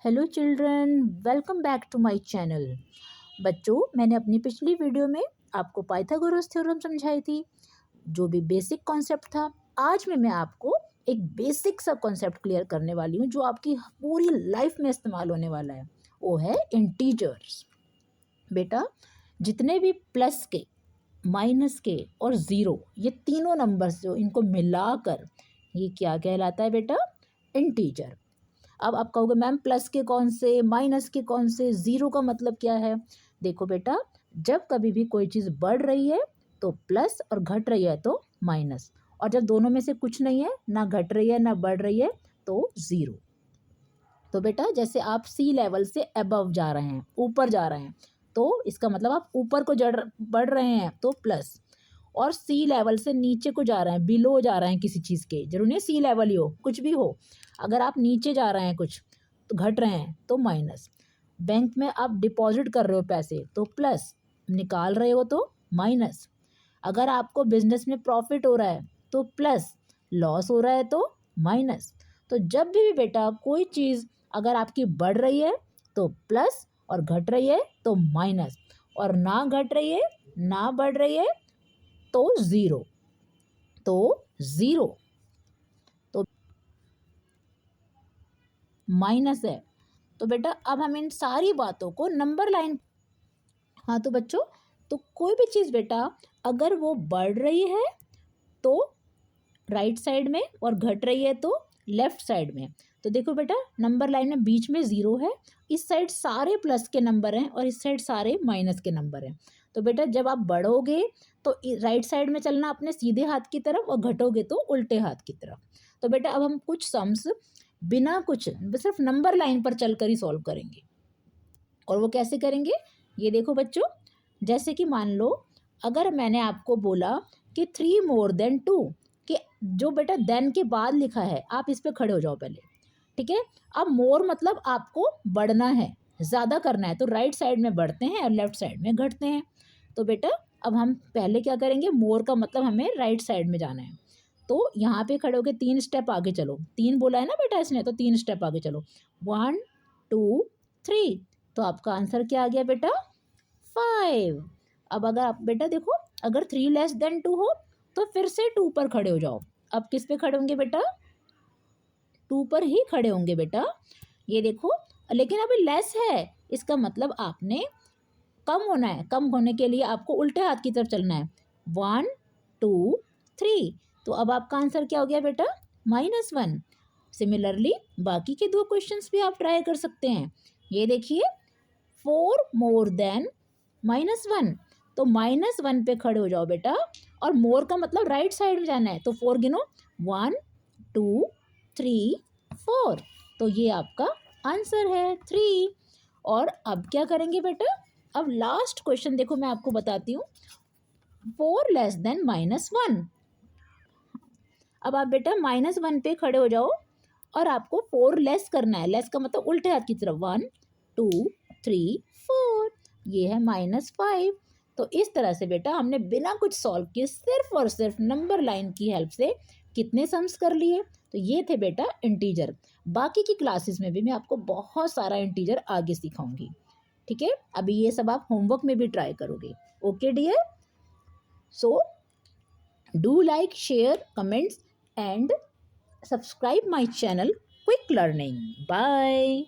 Hello children, welcome back to my channel. बच्चों, मैंने अपनी पिछली वीडियो में आपको पाइथागोरस थ्योरम समझाई थी, जो भी बेसिक कॉन्सेप्ट था। आज में मैं आपको एक बेसिक सा कॉन्सेप्ट क्लियर करने वाली हूँ जो आपकी पूरी लाइफ में इस्तेमाल होने वाला है। वो है इंटीजर्स। बेटा, जितने भी प्लस के, माइनस के और ज़ीरो, ये तीनों नंबर्स जो इनको मिलाकर ये क्या कहलाता है बेटा? इंटीजर। अब आप कहोगे मैम प्लस के कौन से, माइनस के कौन से, ज़ीरो का मतलब क्या है? देखो बेटा, जब कभी भी कोई चीज़ बढ़ रही है तो प्लस और घट रही है तो माइनस, और जब दोनों में से कुछ नहीं है, ना घट रही है ना बढ़ रही है, तो ज़ीरो। तो बेटा जैसे आप सी लेवल से अबव जा रहे हैं, ऊपर जा रहे हैं, तो इसका मतलब आप ऊपर को बढ़ रहे हैं तो प्लस, और सी लेवल से नीचे को जा रहे हैं, बिलो जा रहे हैं किसी चीज़ के, जरूर नहीं सी लेवल ही हो, कुछ भी हो, अगर आप नीचे जा रहे हैं कुछ तो घट रहे हैं तो माइनस। बैंक में आप डिपॉजिट कर रहे हो पैसे तो प्लस, निकाल रहे हो तो माइनस। अगर आपको बिजनेस में प्रॉफिट हो रहा है तो प्लस, लॉस हो रहा है तो माइनस। तो जब भी बेटा कोई चीज़ अगर आपकी बढ़ रही है तो प्लस, और घट रही है तो माइनस, और ना घट रही है ना बढ़ रही है तो ज़ीरो। तो ज़ीरो तो माइनस है। तो बेटा अब हम इन सारी बातों को नंबर लाइन, हाँ तो बच्चों, तो कोई भी चीज़ बेटा अगर वो बढ़ रही है तो राइट साइड में और घट रही है तो लेफ्ट साइड में। तो देखो बेटा, नंबर लाइन में बीच में ज़ीरो है, इस साइड सारे प्लस के नंबर हैं और इस साइड सारे माइनस के नंबर हैं। तो बेटा जब आप बढ़ोगे तो राइट साइड में चलना अपने सीधे हाथ की तरफ, और घटोगे तो उल्टे हाथ की तरफ। तो बेटा अब हम कुछ सम्स बिना कुछ, सिर्फ नंबर लाइन पर चलकर ही सॉल्व करेंगे। और वो कैसे करेंगे, ये देखो बच्चों, जैसे कि मान लो अगर मैंने आपको बोला कि 3 मोर देन 2, कि जो बेटा देन के बाद लिखा है आप इस पे खड़े हो जाओ पहले, ठीक है। अब मोर मतलब आपको बढ़ना है, ज़्यादा करना है, तो राइट साइड में बढ़ते हैं और लेफ्ट साइड में घटते हैं। तो बेटा अब हम पहले क्या करेंगे, मोर का मतलब हमें राइट साइड में जाना है। तो यहाँ पे खड़े होकर 3 स्टेप आगे चलो, 3 बोला है ना बेटा इसने, तो 3 स्टेप आगे चलो, 1 2 3। तो आपका आंसर क्या आ गया बेटा? 5। अब अगर आप बेटा देखो, अगर 3 लेस देन 2 हो तो फिर से 2 पर खड़े हो जाओ। अब किस पे खड़े होंगे बेटा? 2 पर ही खड़े होंगे बेटा। ये देखो, लेकिन अभी लेस है, इसका मतलब आपने कम होना है। कम होने के लिए आपको उल्टे हाथ की तरफ चलना है, 1 2 3। तो अब आपका आंसर क्या हो गया बेटा? -1। सिमिलरली बाकी के 2 क्वेश्चंस भी आप ट्राई कर सकते हैं। ये देखिए, 4 मोर देन -1, तो -1 पे खड़े हो जाओ बेटा, और मोर का मतलब राइट साइड में जाना है, तो 4 गिनो, 1 2 3 4। तो ये आपका आंसर है 3। और अब क्या करेंगे बेटा, अब लास्ट क्वेश्चन देखो, मैं आपको बताती हूँ, 4 लेस देन -1। अब आप बेटा -1 पे खड़े हो जाओ और आपको 4 लेस करना है। लेस का मतलब उल्टे हाथ की तरफ, 1 2 3 4, ये है -5। तो इस तरह से बेटा हमने बिना कुछ सॉल्व किए सिर्फ और सिर्फ नंबर लाइन की हेल्प से कितने सम्स कर लिए। तो ये थे बेटा इंटीजर। बाकी की क्लासेस में भी मैं आपको बहुत सारा इंटीजर आगे सिखाऊंगी, ठीक है। अभी ये सब आप होमवर्क में भी ट्राई करोगे। Okay dear, so do like, share, comments and subscribe my channel Quick Learning. Bye.